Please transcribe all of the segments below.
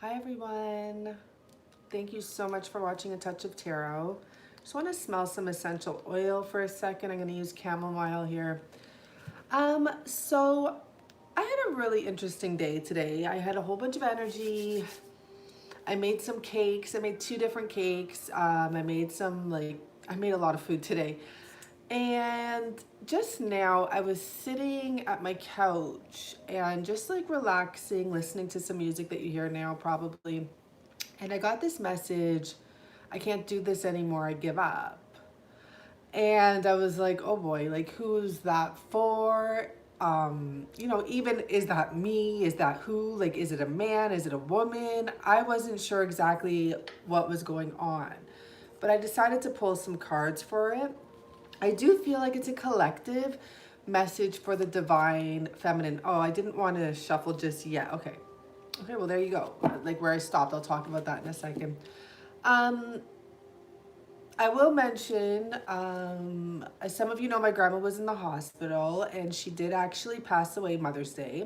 Hi everyone. Thank you so much for watching A Touch of Tarot. Just want to smell some essential oil for a second. I'm going to use chamomile here. So I had a really interesting day today. I had a whole bunch of energy. I made some cakes. I made 2 different cakes. I made a lot of food today. And just now I was sitting at my couch and just like relaxing, listening to some music that you hear now probably. And I got this message, I can't do this anymore, I give up. And I was like, oh boy, like who's that for? Even is that me? Is that who? Like, is it a man? Is it a woman? I wasn't sure exactly what was going on. But I decided to pull some cards for it. I do feel like it's a collective message for the divine feminine. Oh, I didn't want to shuffle just yet. Okay. Okay, well, there you go. Like where I stopped, I'll talk about that in a second. Um, I will mention, as some of you know, my grandma was in the hospital and she did actually pass away Mother's Day.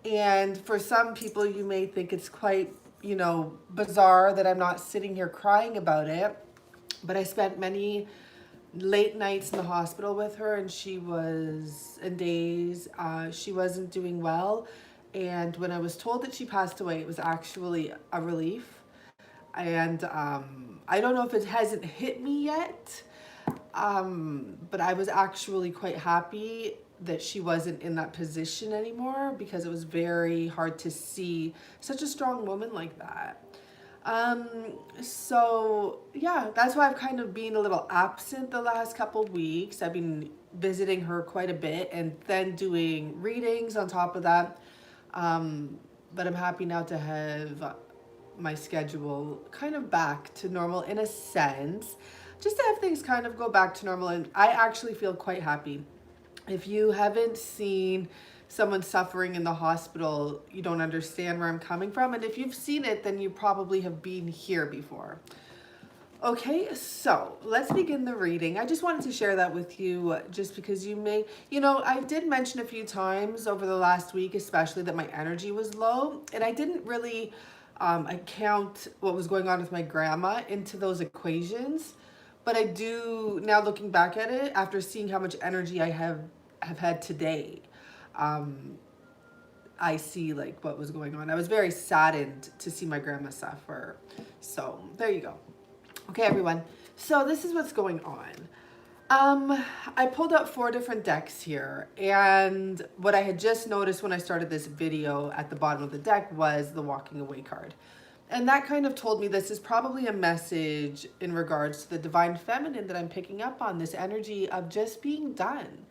And for some people, you may think it's quite, bizarre that I'm not sitting here crying about it. But I spent many late nights in the hospital with her, and and days she wasn't doing well. And when I was told that she passed away, it was actually a relief. And I don't know if it hasn't hit me yet, but I was actually quite happy that she wasn't in that position anymore, because it was very hard to see such a strong woman like that. Um, so yeah, that's why I've kind of been a little absent the last couple weeks. I've been visiting her quite a bit and then doing readings on top of that. But I'm happy now to have my schedule kind of back to normal in a sense, just to have things kind of go back to normal. And I actually feel quite happy. If you haven't seen someone suffering in the hospital, you don't understand where I'm coming from. And if you've seen it, then you probably have been here before. Okay, so let's begin the reading. I just wanted to share that with you just because I did mention a few times over the last week, especially, that my energy was low. And I didn't really account what was going on with my grandma into those equations. But I do, now looking back at it, after seeing how much energy I have had today, I see like what was going on. I was very saddened to see my grandma suffer. So there you go. Okay, everyone. So this is what's going on. I pulled out 4 different decks here, and what I had just noticed when I started this video at the bottom of the deck was the walking away card. And that kind of told me this is probably a message in regards to the divine feminine that I'm picking up on, this energy of just being done.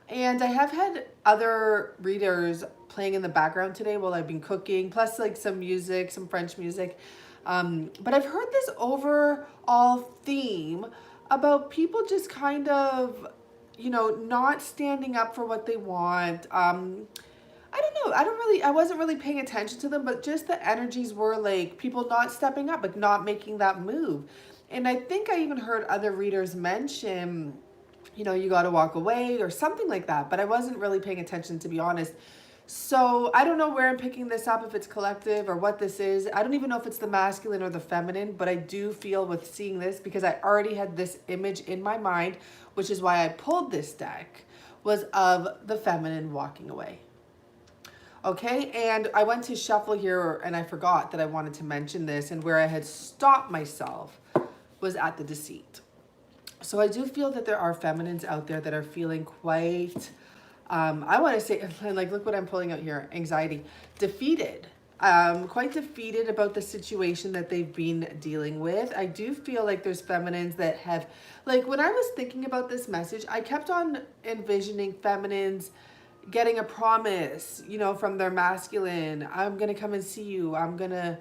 And I have had other readers playing in the background today while I've been cooking, plus like some music, some French music. But I've heard this overall theme about people just kind of, not standing up for what they want. I don't know. I wasn't really paying attention to them, but just the energies were like people not stepping up, like not making that move. And I think I even heard other readers mention, you got to walk away or something like that, but I wasn't really paying attention, to be honest. So I don't know where I'm picking this up, if it's collective or what this is. I don't even know if it's the masculine or the feminine, but I do feel with seeing this, because I already had this image in my mind, which is why I pulled this deck, was of the feminine walking away. Okay, and I went to shuffle here and I forgot that I wanted to mention this, and where I had stopped myself was at the deceit. So I do feel that there are feminines out there that are feeling quite, I want to say, like, look what I'm pulling out here, anxiety, defeated, quite defeated about the situation that they've been dealing with. I do feel like there's feminines that have, like, when I was thinking about this message, I kept on envisioning feminines getting a promise, from their masculine. I'm going to come and see you. I'm going to,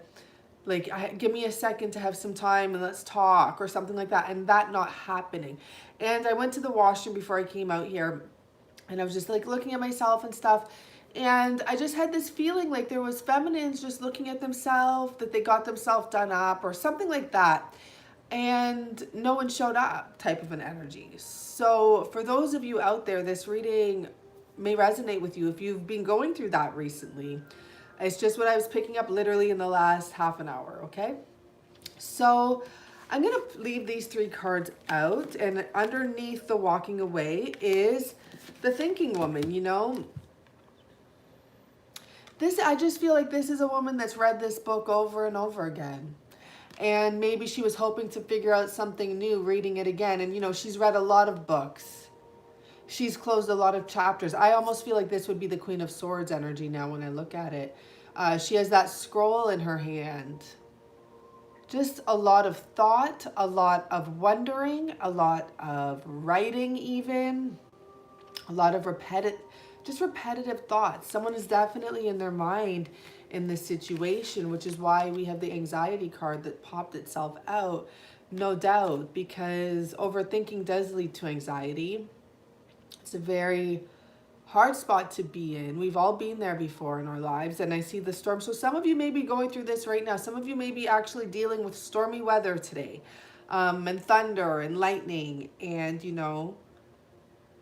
give me a second to have some time and let's talk, or something like that. And that not happening. And I went to the washroom before I came out here, and I was just like looking at myself and stuff. And I just had this feeling like there was feminines just looking at themselves, that they got themselves done up or something like that. And no one showed up, type of an energy. So for those of you out there, this reading may resonate with you if you've been going through that recently. It's just what I was picking up literally in the last half an hour, okay? So I'm going to leave these 3 cards out, and underneath the walking away is the thinking woman, you know? I just feel like this is a woman that's read this book over and over again. And maybe she was hoping to figure out something new reading it again. And, you know, she's read a lot of books. She's closed a lot of chapters. I almost feel like this would be the Queen of Swords energy now when I look at it. She has that scroll in her hand. Just a lot of thought, a lot of wondering, a lot of writing even, a lot of repetitive thoughts. Someone is definitely in their mind in this situation, which is why we have the anxiety card that popped itself out, no doubt, because overthinking does lead to anxiety. It's a very hard spot to be in. We've all been there before in our lives, and I see the storm. So some of you may be going through this right now. Some of you may be actually dealing with stormy weather today, and thunder and lightning, and you know,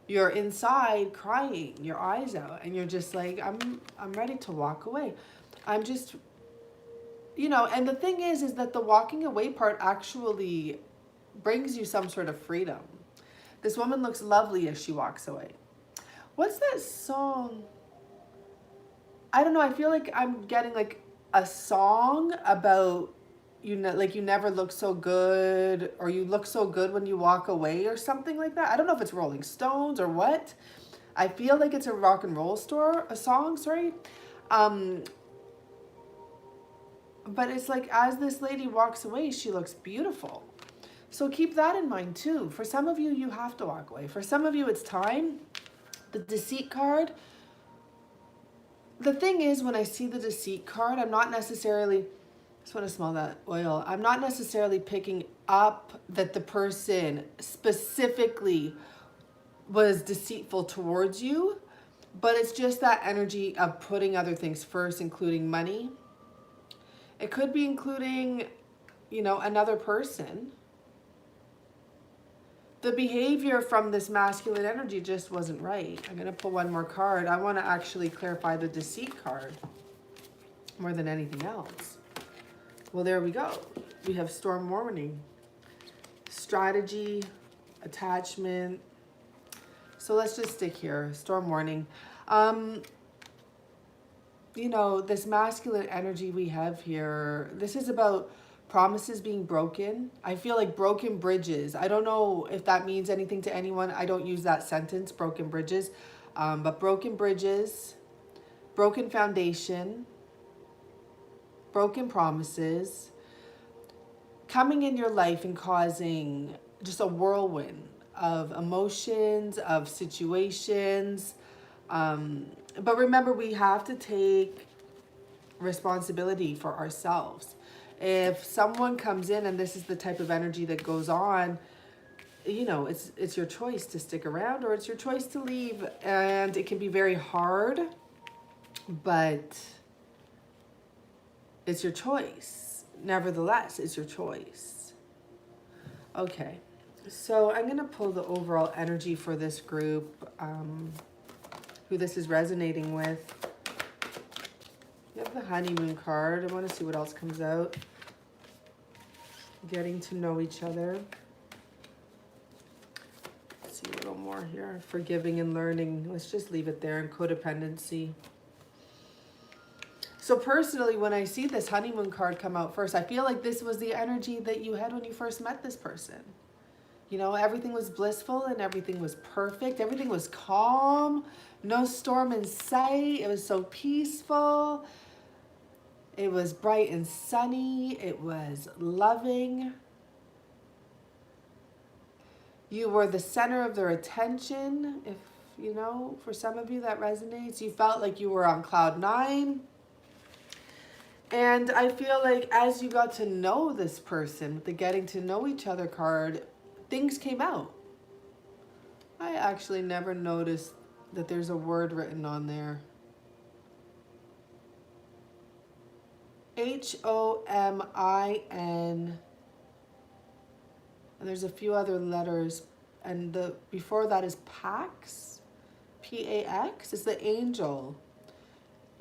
you're inside crying your eyes out, and you're just like, I'm ready to walk away. I'm just, you know, and the thing is that the walking away part actually brings you some sort of freedom. This woman looks lovely as she walks away. What's that song? I don't know. I feel like I'm getting like a song about, you know, like you never look so good, or you look so good when you walk away, or something like that. I don't know if it's Rolling Stones or what. I feel like it's a rock and roll song, sorry. But it's like, as this lady walks away, she looks beautiful. So keep that in mind too. For some of you, you have to walk away. For some of you, it's time. The Deceit card. The thing is, when I see the Deceit card, I'm not necessarily, I just want to smell that oil. I'm not necessarily picking up that the person specifically was deceitful towards you, but it's just that energy of putting other things first, including money. It could be including, you know, another person. The behavior from this masculine energy just wasn't right. I'm going to pull one more card. I want to actually clarify the Deceit card more than anything else. Well, there we go. We have storm warning, strategy, attachment. So let's just stick here. Storm warning. You know, this masculine energy we have here, this is about promises being broken. I feel like broken bridges. I don't know if that means anything to anyone. I don't use that sentence, broken bridges. But broken bridges, broken foundation, broken promises, coming in your life and causing just a whirlwind of emotions, of situations. But remember, we have to take responsibility for ourselves. If someone comes in and this is the type of energy that goes on, you know, it's your choice to stick around or it's your choice to leave. And it can be very hard, but it's your choice. Nevertheless, it's your choice. Okay, so I'm going to pull the overall energy for this group, who this is resonating with. You have the honeymoon card. I want to see what else comes out. Getting to know each other. Let's see a little more here. Forgiving and learning. Let's just leave it there. And codependency. So personally, when I see this honeymoon card come out first, I feel like this was the energy that you had when you first met this person. You know, everything was blissful and everything was perfect. Everything was calm. No storm in sight. It was so peaceful. It was bright and sunny. It was loving. You were the center of their attention. If, you know, for some of you that resonates. You felt like you were on cloud 9. And I feel like as you got to know this person, with the getting to know each other card, things came out. I actually never noticed that there's a word written on there. H-O-M-I-N. And there's a few other letters. And the before that is Pax. P-A-X. It's the angel.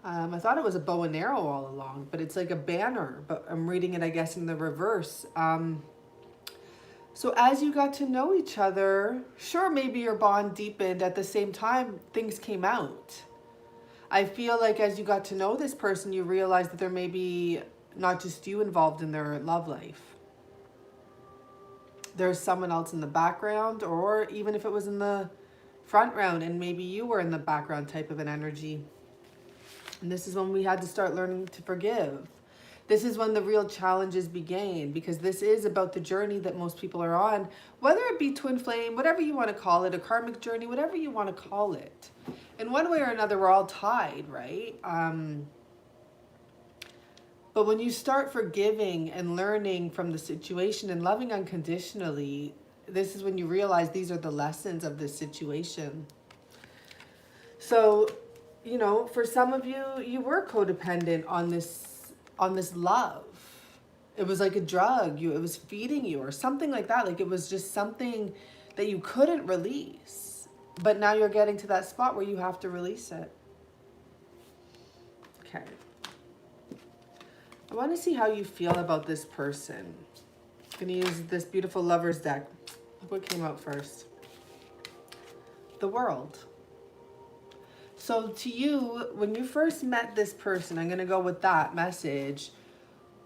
I thought it was a bow and arrow all along, but it's like a banner, but I'm reading it, I guess, in the reverse. So as you got to know each other, sure, maybe your bond deepened. At the same time, things came out. I feel like as you got to know this person, you realized that there may be not just you involved in their love life. There's someone else in the background, or even if it was in the front round and maybe you were in the background type of an energy. And this is when we had to start learning to forgive. This is when the real challenges began, because this is about the journey that most people are on, whether it be twin flame, whatever you want to call it, a karmic journey, whatever you want to call it. In one way or another, we're all tied, right? But when you start forgiving and learning from the situation and loving unconditionally, this is when you realize these are the lessons of this situation. So, you know, for some of you, you were codependent on this love. It was like a drug. It was feeding you or something like that. Like it was just something that you couldn't release. But now you're getting to that spot where you have to release it. Okay. I want to see how you feel about this person. I'm going to use this beautiful Lover's deck. What came out first? The World. So to you, when you first met this person, I'm going to go with that message.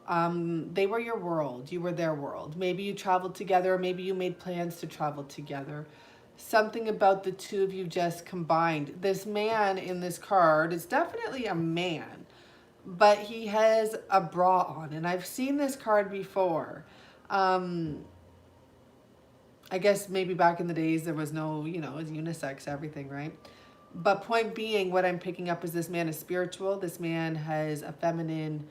They were your world. You were their world. Maybe you traveled together, or maybe you made plans to travel together. Something about the two of you just combined. This man in this card is definitely a man, but he has a bra on. And I've seen this card before. I guess maybe back in the days there was no, you know, it's unisex, everything, right? But point being, what I'm picking up is this man is spiritual. This man has a feminine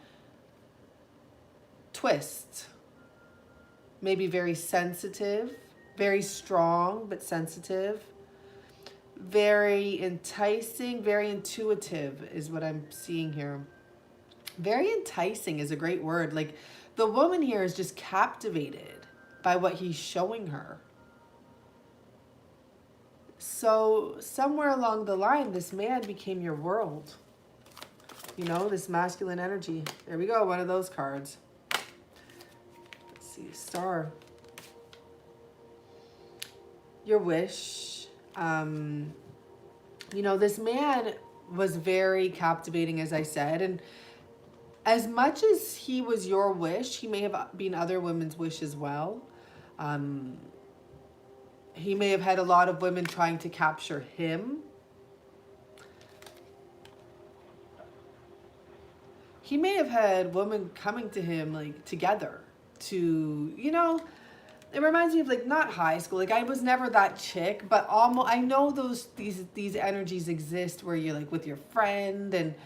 twist. Maybe very sensitive, very strong, but sensitive. Very enticing, very intuitive is what I'm seeing here. Very enticing is a great word. Like the woman here is just captivated by what he's showing her. So somewhere along the line, this man became your world. You know, this masculine energy. There we go, one of those cards. Let's see, Star. Your wish. You know, this man was very captivating, as I said. And as much as he was your wish, he may have been other women's wish as well. He may have had a lot of women trying to capture him. He may have had women coming to him like together to, you know, it reminds me of like not high school. Like I was never that chick, but almost I know these energies exist where you're like with your friend and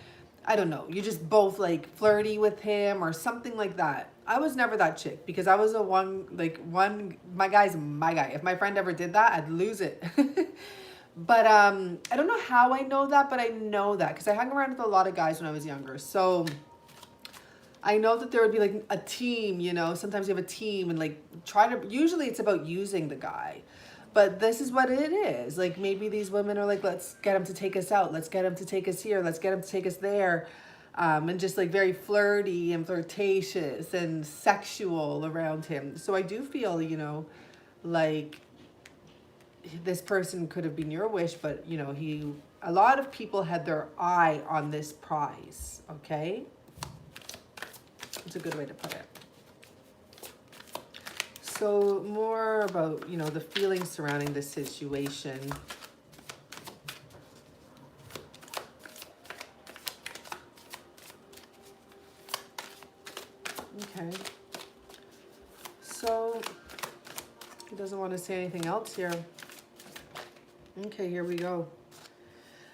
I don't know, you just both like flirty with him or something like that. I was never that chick because I was my guy's my guy. If my friend ever did that, I'd lose it. But I don't know how I know that, but I know that because I hung around with a lot of guys when I was younger. So I know that there would be like a team, you know, sometimes you have a team and like usually it's about using the guy. But this is what it is. Like maybe these women are like, let's get him to take us out. Let's get him to take us here. Let's get him to take us there. And just like very flirty and flirtatious and sexual around him. So I do feel, you know, like this person could have been your wish, but you know, a lot of people had their eye on this prize. Okay. It's a good way to put it. So more about, you know, the feelings surrounding this situation. Okay. So he doesn't want to say anything else here. Okay, here we go.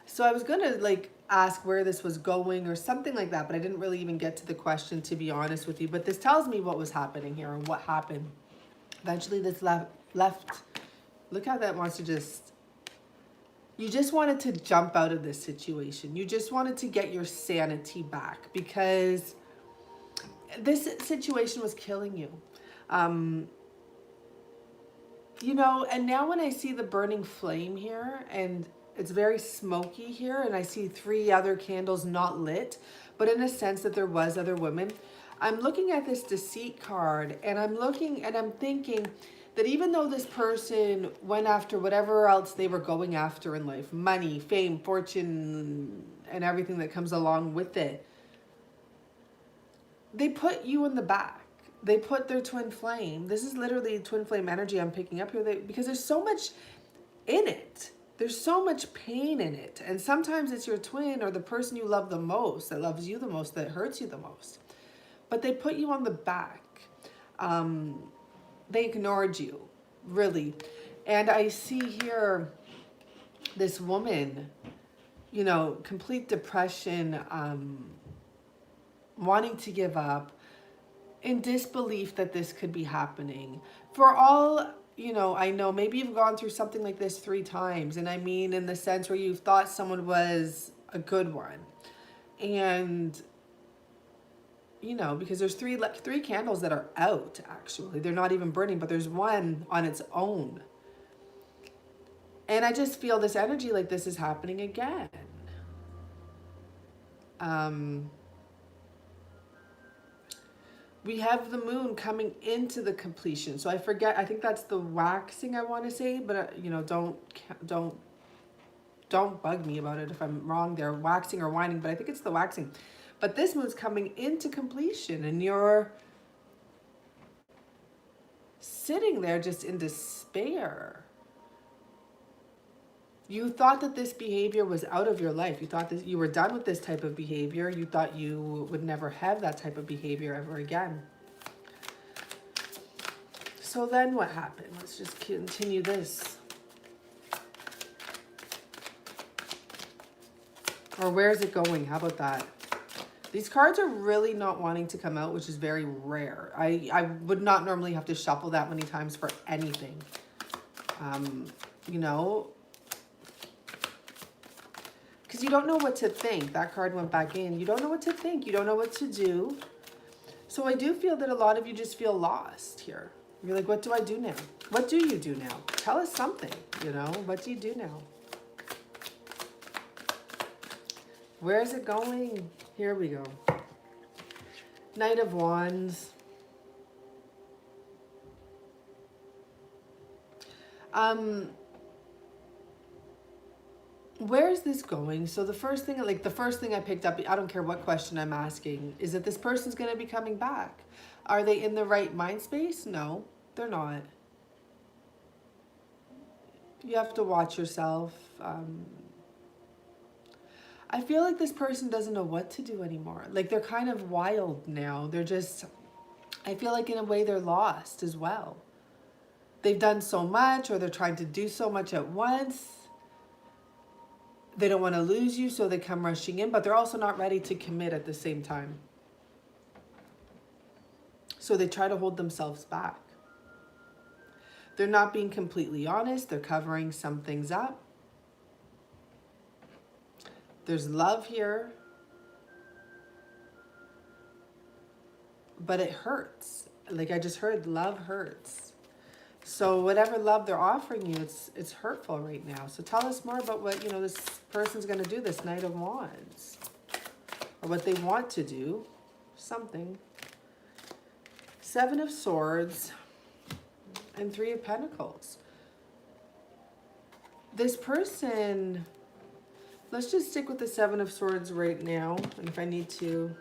So I was going to like ask where this was going or something like that, but I didn't really even get to the question, to be honest with you. But this tells me what was happening here and what happened. Eventually this left. Look how that wants to you just wanted to jump out of this situation. You just wanted to get your sanity back because this situation was killing you. You know, and now when I see the burning flame here, and It's very smoky here, and I see 3 other candles not lit, but in a sense that there was other women. I'm looking at this Deceit card, and I'm looking and I'm thinking that even though this person went after whatever else they were going after in life, money, fame, fortune, and everything that comes along with it, they put you in the back. They put their twin flame. This is literally twin flame energy I'm picking up here, because there's so much in it. There's so much pain in it. And sometimes it's your twin or the person you love the most, that loves you the most, that hurts you the most. But they put you on the back. They ignored you, really. And I see here this woman, you know, complete depression, wanting to give up, in disbelief that this could be happening. For all, you know, I know maybe you've gone through something like this 3 times. And I mean in the sense where you thought someone was a good one. And, you know, because there's three candles that are out, actually. They're not even burning, but there's one on its own. And I just feel this energy like this is happening again. We have the moon coming into the completion. So I forget, I think that's the waxing I want to say, but you know, don't bug me about it if I'm wrong there, waxing or winding, but I think it's the waxing. But this moon's coming into completion, and you're sitting there just in despair. You thought that this behavior was out of your life. You thought that you were done with this type of behavior. You thought you would never have that type of behavior ever again. So then what happened? Let's just continue this. Or where is it going? How about that? These cards are really not wanting to come out, which is very rare. I would not normally have to shuffle that many times for anything. You know, because you don't know what to think. That card went back in. You don't know what to think. You don't know what to do. So I do feel that a lot of you just feel lost here. You're like, what do I do now? What do you do now? Tell us something, you know? What do you do now? Where is it going? Here we go. Knight of Wands. Where is this going? So the first thing I picked up, I don't care what question I'm asking, is that this person's going to be coming back. Are they in the right mind space? No, they're not. You have to watch yourself. I feel like this person doesn't know what to do anymore. Like they're kind of wild now. They're just, I feel like in a way they're lost as well. They've done so much, or they're trying to do so much at once. They don't want to lose you, so they come rushing in, but they're also not ready to commit at the same time. So they try to hold themselves back. They're not being completely honest. They're covering some things up. There's love here, but it hurts. Like I just heard, love hurts. So whatever love they're offering you, it's hurtful right now. So tell us more about what, you know, this person's going to do, this Knight of Wands. Or what they want to do. Something. 7 of Swords. And 3 of Pentacles. This person, let's just stick with the 7 of Swords right now. And if I need to.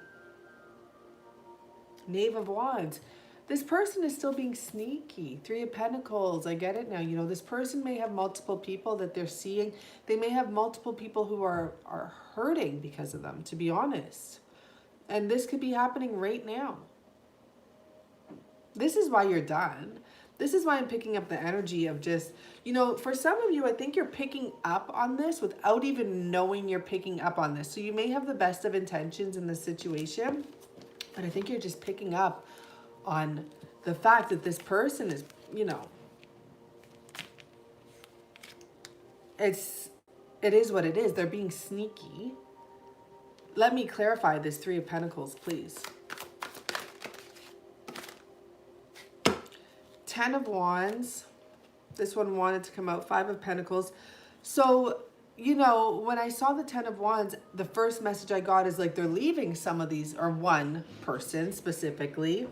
Knave of Wands. This person is still being sneaky. 3 of Pentacles. I get it now. You know, this person may have multiple people that they're seeing. They may have multiple people who are hurting because of them, to be honest. And this could be happening right now. This is why you're done. This is why I'm picking up the energy of just, you know, for some of you, I think you're picking up on this without even knowing you're picking up on this. So you may have the best of intentions in this situation, but I think you're just picking up on the fact that this person is, you know, it is what it is. They're being sneaky. Let me clarify this 3 of Pentacles, please. 10 of Wands. This one wanted to come out. 5 of Pentacles. So you know, when I saw the Ten of Wands, the first message I got is like they're leaving some of these, or one person specifically.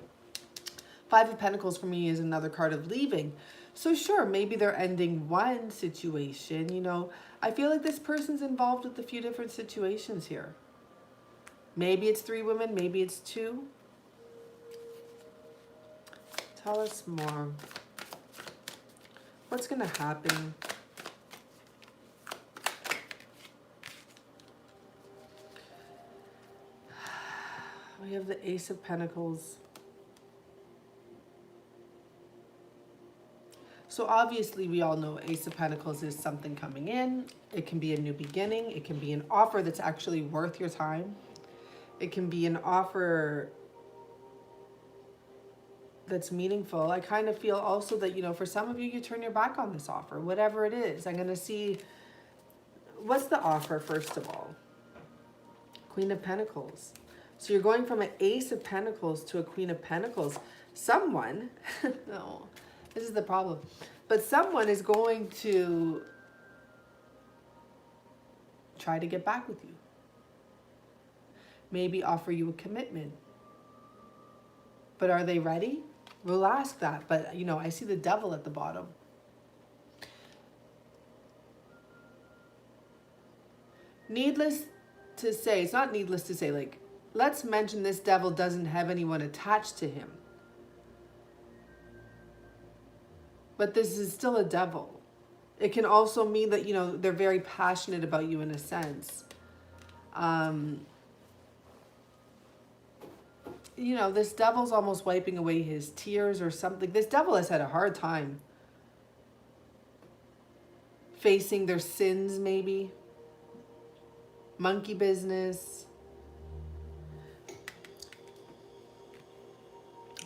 Five of Pentacles for me is another card of leaving. So sure, maybe they're ending one situation, you know. I feel like this person's involved with a few different situations here. Maybe it's 3 women, maybe it's 2. Tell us more. What's going to happen? We have the Ace of Pentacles. So obviously we all know Ace of Pentacles is something coming in. It can be a new beginning. It can be an offer that's actually worth your time. It can be an offer that's meaningful. I kind of feel also that, you know, for some of you, you turn your back on this offer, whatever it is. I'm going to see, what's the offer first of all? Queen of Pentacles. So you're going from an Ace of Pentacles to a Queen of Pentacles. Someone, no, this is the problem, but someone is going to try to get back with you. Maybe offer you a commitment. But are they ready? We'll ask that. But, you know, I see the Devil at the bottom. Needless to say, it's not needless to say, like, let's mention this Devil doesn't have anyone attached to him. But this is still a Devil. It can also mean that, you know, they're very passionate about you in a sense. You know, this Devil's almost wiping away his tears or something. This Devil has had a hard time facing their sins, maybe. Monkey business.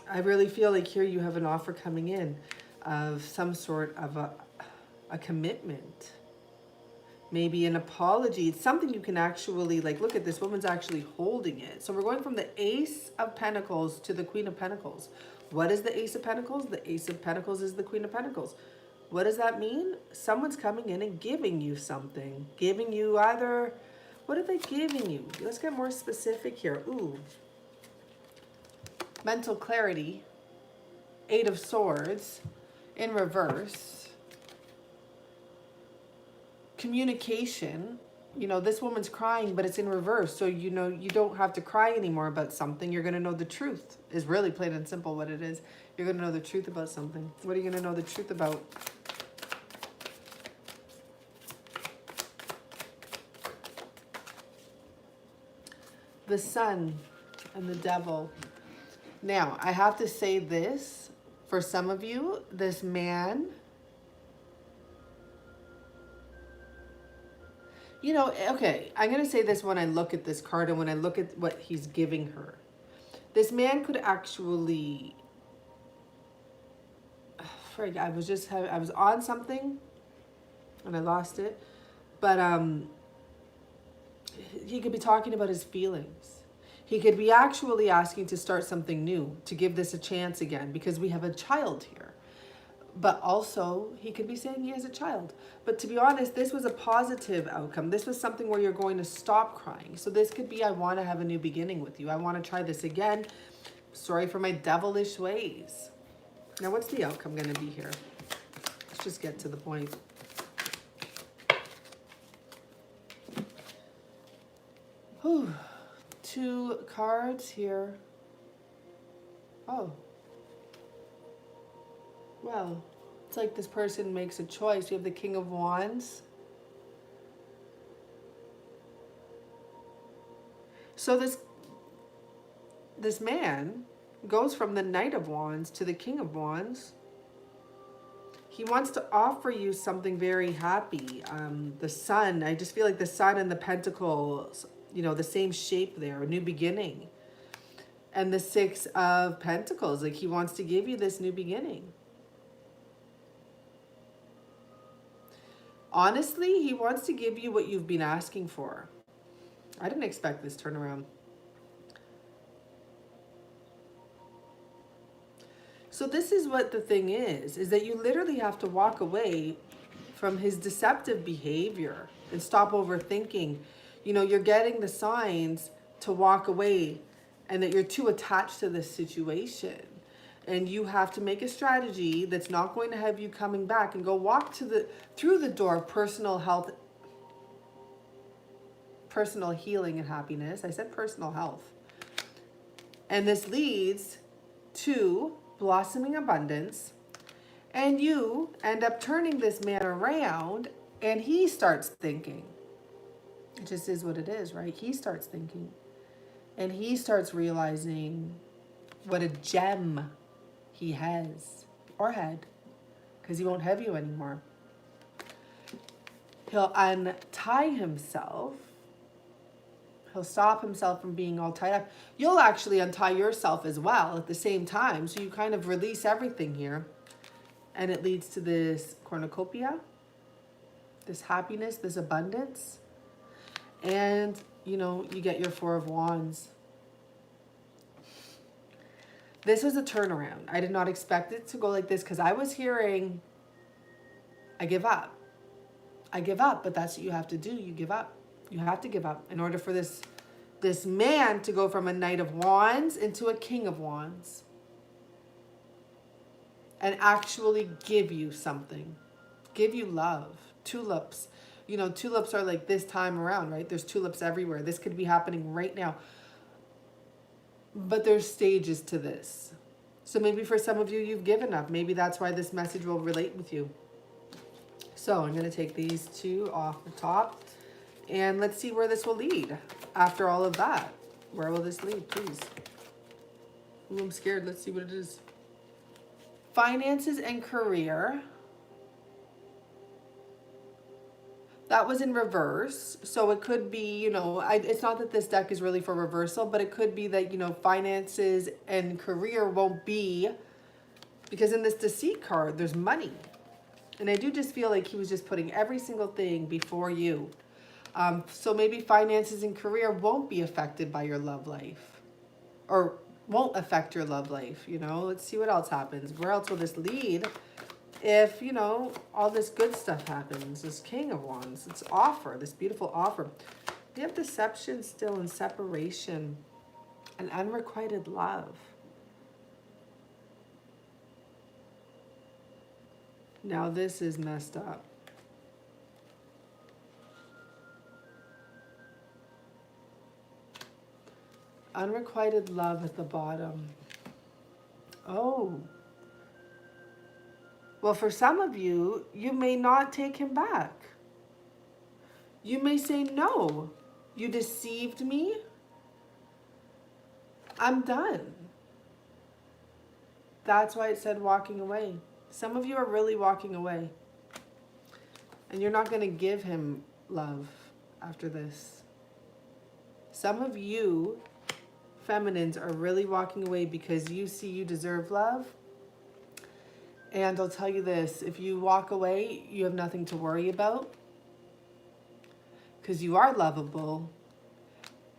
I really feel like here you have an offer coming in of some sort of a commitment. Maybe an apology. It's something you can actually, like, look at this woman's actually holding it. So we're going from the Ace of Pentacles to the Queen of Pentacles. What is the Ace of Pentacles? The Ace of Pentacles is the Queen of Pentacles. What does that mean? Someone's coming in and giving you something. Giving you either, what are they giving you? Let's get more specific here. Ooh. Mental clarity. 8 of Swords in reverse. Communication. You know, this woman's crying, but it's in reverse. So, you know, you don't have to cry anymore about something. You're going to know the truth. Is really plain and simple what it is. You're going to know the truth about something. What are you going to know the truth about? The Sun and the Devil. Now, I have to say this. For some of you, this man, you know, okay, I'm going to say this when I look at this card and when I look at what he's giving her. This man could actually, frig, I was on something and I lost it. But he could be talking about his feelings. He could be actually asking to start something new, to give this a chance again, because we have a child here. But also, he could be saying he has a child. But to be honest, this was a positive outcome. This was something where you're going to stop crying. So this could be, I want to have a new beginning with you. I want to try this again. Sorry for my devilish ways. Now, what's the outcome going to be here? Let's just get to the point. Whew. 2 cards here. Oh. Well, it's like this person makes a choice. You have the King of Wands. So this man goes from the Knight of Wands to the King of Wands. He wants to offer you something very happy. The Sun, I just feel like the Sun and the Pentacles, you know, the same shape there, a new beginning. And the 6 of Pentacles, like he wants to give you this new beginning. Honestly, he wants to give you what you've been asking for. I didn't expect this turnaround. So this is what the thing is that you literally have to walk away from his deceptive behavior and stop overthinking. You know, you're getting the signs to walk away and that you're too attached to this situation. And you have to make a strategy that's not going to have you coming back and go walk through the door of personal health, personal healing and happiness. I said personal health. And this leads to blossoming abundance. And you end up turning this man around and he starts thinking. It just is what it is, right? He starts thinking. And he starts realizing what a gem he has or had, because he won't have you anymore. He'll untie himself. He'll stop himself from being all tied up. You'll actually untie yourself as well at the same time. So you kind of release everything here. And it leads to this cornucopia, this happiness, this abundance. And, you know, you get your Four of Wands. This was a turnaround. I did not expect it to go like this because I was hearing, I give up. I give up, but that's what you have to do. You give up. You have to give up in order for this man to go from a Knight of Wands into a King of Wands. And actually give you something. Give you love. Tulips. You know, tulips are like this time around, right? There's tulips everywhere. This could be happening right now. But there's stages to this. So maybe for some of you, you've given up. Maybe that's why this message will relate with you. So I'm going to take these two off the top. And let's see where this will lead after all of that. Where will this lead, please? Ooh, I'm scared. Let's see what it is. Finances and career. That was in reverse. So it could be, you know, it's not that this deck is really for reversal, but it could be that, you know, finances and career won't be, because in this Deceit card, there's money. And I do just feel like he was just putting every single thing before you. So maybe finances and career won't be affected by your love life. Or won't affect your love life, you know. Let's see what else happens. Where else will this lead if, you know, all this good stuff happens? This King of Wands, this offer, this beautiful offer. We have deception still and separation and unrequited love. Now this is messed up. Unrequited love at the bottom. Oh. Well, for some of you, you may not take him back. You may say, no, you deceived me. I'm done. That's why it said walking away. Some of you are really walking away. And you're not going to give him love after this. Some of you feminines are really walking away because you see you deserve love. And I'll tell you this, if you walk away, you have nothing to worry about because you are lovable.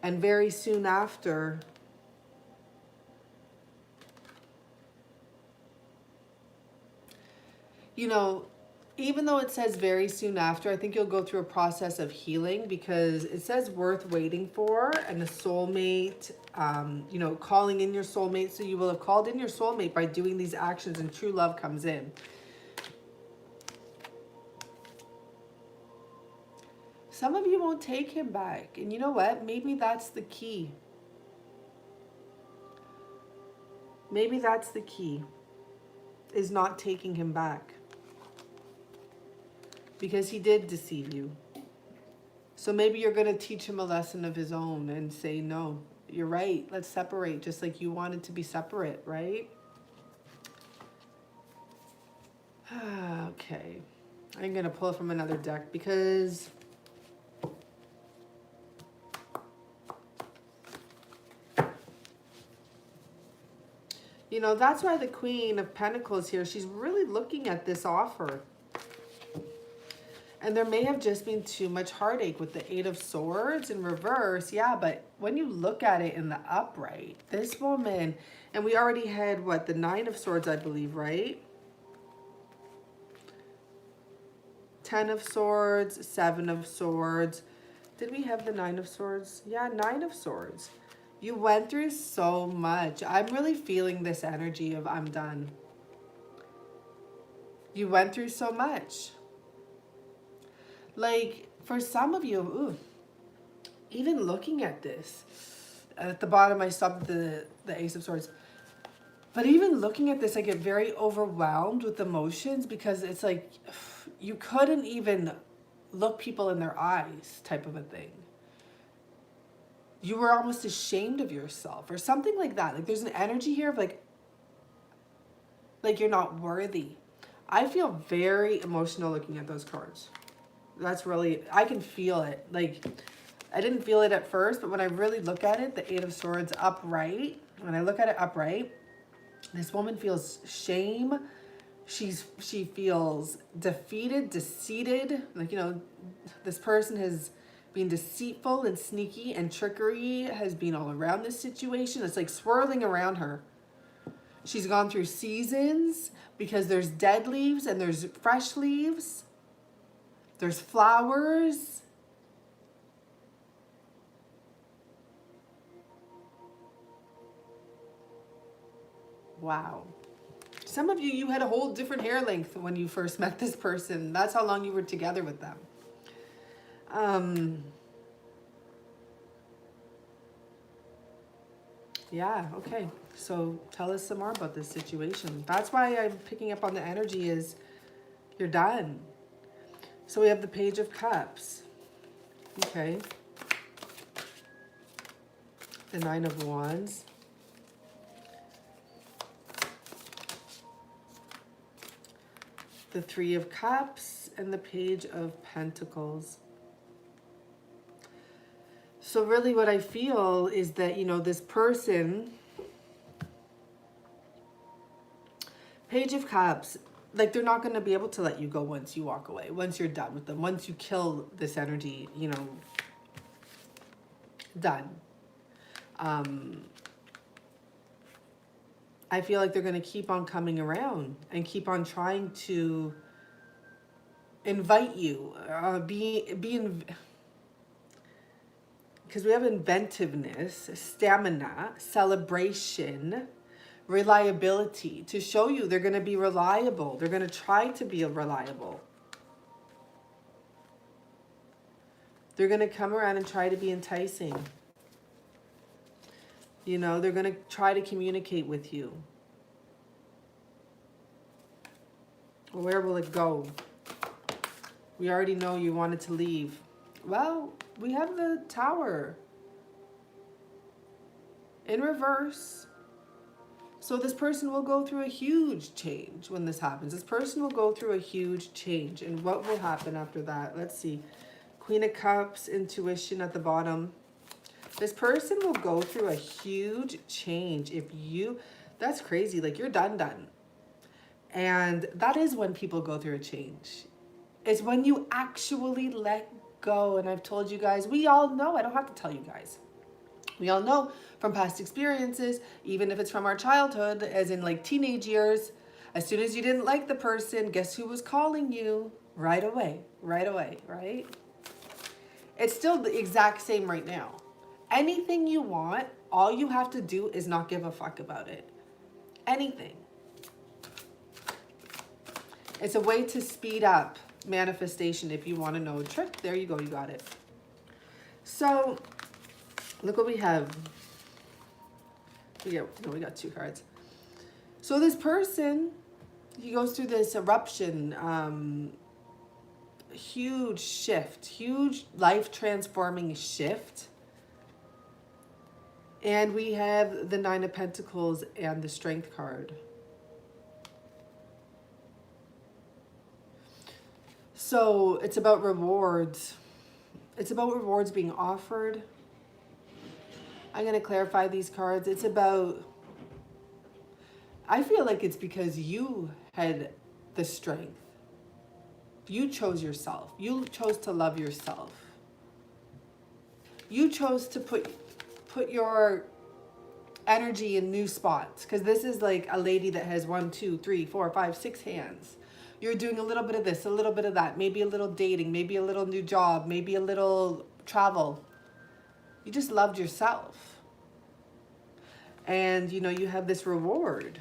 And very soon after, you know, even though it says very soon after, I think you'll go through a process of healing because it says worth waiting for and a soulmate, you know, calling in your soulmate. So you will have called in your soulmate by doing these actions and true love comes in. Some of you won't take him back. And you know what? Maybe that's the key. Maybe that's the key, is not taking him back. Because he did deceive you. So maybe you're going to teach him a lesson of his own and say, no, you're right. Let's separate just like you wanted to be separate, right? Okay. I'm going to pull from another deck because you know, that's why the Queen of Pentacles here, she's really looking at this offer. And there may have just been too much heartache with the Eight of Swords in reverse. Yeah, but when you look at it in the upright, this woman, and we already had, what, the Nine of Swords, I believe, right? 10 of Swords, 7 of Swords. Did we have the 9 of Swords? Yeah, 9 of Swords. You went through so much. I'm really feeling this energy of I'm done. You went through so much. Like, for some of you, ooh, even looking at this, at the bottom I stopped the Ace of Swords. But even looking at this, I get very overwhelmed with emotions because it's like you couldn't even look people in their eyes type of a thing. You were almost ashamed of yourself or something like that. Like there's an energy here of like you're not worthy. I feel very emotional looking at those cards. That's really, I can feel it. Like I didn't feel it at first, but when I really look at it, the 8 of Swords upright, when I look at it upright, this woman feels shame. She feels defeated, deceited. Like, you know, this person has been deceitful and sneaky, and trickery has been all around this situation. It's like swirling around her. She's gone through seasons because there's dead leaves and there's fresh leaves. There's flowers. Wow. Some of you, you had a whole different hair length when you first met this person. That's how long you were together with them. Yeah, okay. So tell us some more about this situation. That's why I'm picking up on the energy is you're done. So we have the Page of Cups. Okay. The 9 of Wands. The 3 of Cups and the Page of Pentacles. So really what I feel is that, you know, this person, Page of Cups, like they're not going to be able to let you go once you walk away, once you're done with them, once you kill this energy, you know, done. I feel like they're going to keep on coming around and keep on trying to invite you, because we have inventiveness, stamina, celebration, reliability to show you they're going to be reliable. They're going to try to be reliable. They're going to come around and try to be enticing. You know, they're going to try to communicate with you. Where will it go? We already know you wanted to leave. Well, we have the Tower in reverse. So this person will go through a huge change when this happens. This person will go through a huge change. And what will happen after that? Let's see. Queen of Cups, intuition at the bottom. This person will go through a huge change. If you, that's crazy. Like you're done. And that is when people go through a change. It's when you actually let go. And I've told you guys, we all know, I don't have to tell you guys. We all know from past experiences, even if it's from our childhood, as in like teenage years, as soon as you didn't like the person, guess who was calling you? Right away, right? It's still the exact same right now. Anything you want, all you have to do is not give a fuck about it. Anything. It's a way to speed up manifestation. If you want to know a trick, there you go, you got it. So look what we have. We got 2 cards. So this person, he goes through this eruption, huge shift, huge life transforming shift. And we have the 9 of Pentacles and the Strength card. So it's about rewards. It's about rewards being offered. I'm going to clarify these cards. It's about, I feel like it's because you had the strength. You chose yourself. You chose to love yourself. You chose to put your energy in new spots. Because this is like a lady that has 1, 2, 3, 4, 5, 6 hands. You're doing a little bit of this, a little bit of that, maybe a little dating, maybe a little new job, maybe a little travel. You just loved yourself. And, you know, you have this reward.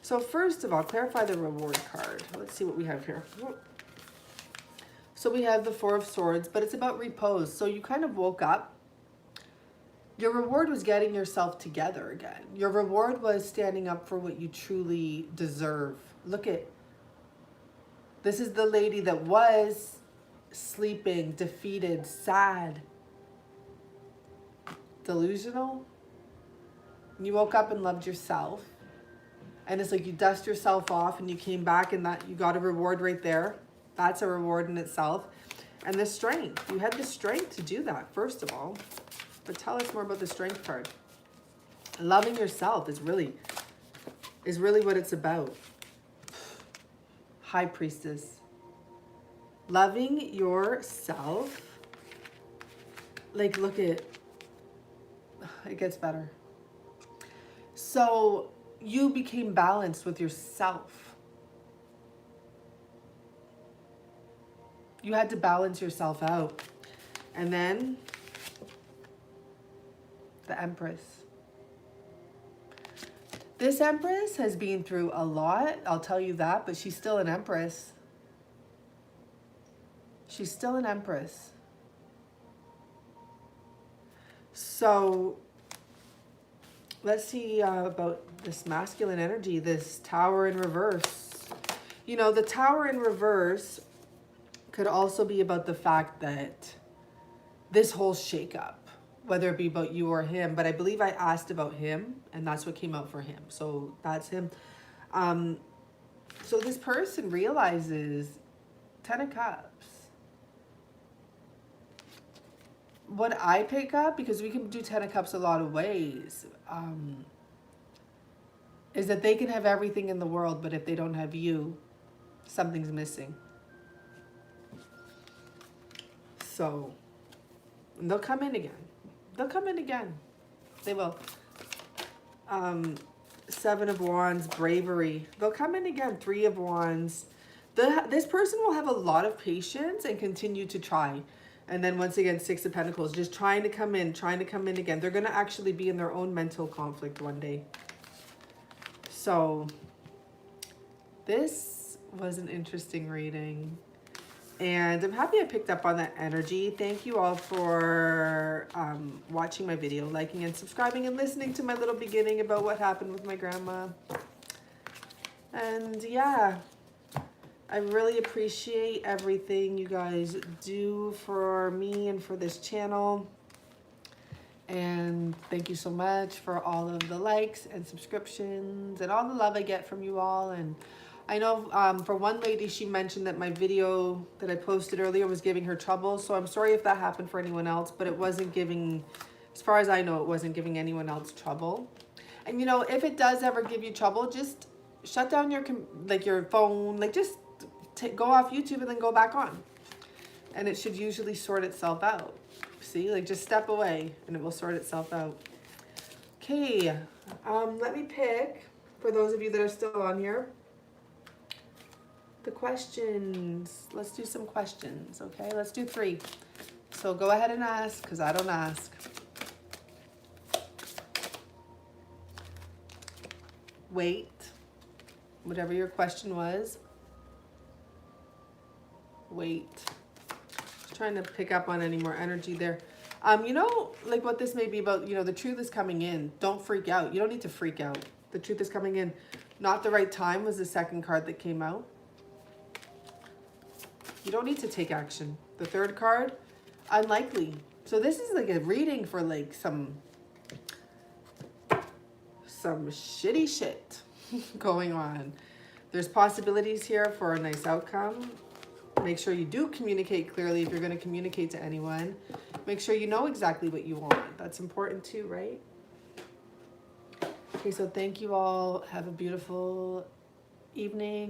So first of all, clarify the reward card. Let's see what we have here. So we have the Four of Swords, but it's about repose. So you kind of woke up. Your reward was getting yourself together again. Your reward was standing up for what you truly deserve. Look at, this is the lady that was sleeping, defeated, sad, delusional. You woke up and loved yourself. And it's like you dust yourself off and you came back and that you got a reward right there. That's a reward in itself. And the strength. You had the strength to do that, first of all. But tell us more about the strength card. Loving yourself is really what it's about. High Priestess. Loving yourself. Like, look at, it gets better. So you became balanced with yourself. You had to balance yourself out. And then the Empress. This Empress has been through a lot, I'll tell you that, but she's still an Empress. She's still an Empress. So let's see about this masculine energy, this Tower in reverse. You know, the Tower in reverse could also be about the fact that this whole shakeup, whether it be about you or him, but I believe I asked about him and that's what came out for him. So that's him. So this person realizes 10 of Cups. What I pick up, because we can do 10 of Cups a lot of ways, is that they can have everything in the world, but if they don't have you, something's missing. So they'll come in again. They'll come in again. They will. Seven of Wands, bravery. They'll come in again. Three of Wands. This person will have a lot of patience and continue to try. And then once again, Six of Pentacles, just trying to come in again. They're going to actually be in their own mental conflict one day. So this was an interesting reading. And I'm happy I picked up on that energy. Thank you all for watching my video, liking and subscribing and listening to my little beginning about what happened with my grandma. And yeah, I really appreciate everything you guys do for me and for this channel. And thank you so much for all of the likes and subscriptions and all the love I get from you all. And I know for one lady, she mentioned that my video that I posted earlier was giving her trouble. So I'm sorry if that happened for anyone else, but it wasn't giving, as far as I know, it wasn't giving anyone else trouble. And you know, if it does ever give you trouble, just shut down your phone, like just go off YouTube and then go back on. And it should usually sort itself out. See, like just step away and it will sort itself out. Okay, let me pick, for those of you that are still on here, the questions. Let's do some questions, okay? Let's do 3. So go ahead and ask, because I don't ask. Wait. Whatever your question was. Wait. Just trying to pick up on any more energy there. You know, like what this may be about, you know, the truth is coming in. Don't freak out. You don't need to freak out. The truth is coming in. Not the right time was the second card that came out. You don't need to take action. The third card, unlikely. So this is like a reading for like some shitty shit going on. There's possibilities here for a nice outcome. Make sure you do communicate clearly if you're going to communicate to anyone. Make sure you know exactly what you want. That's important too, right? Okay, so thank you all. Have a beautiful evening.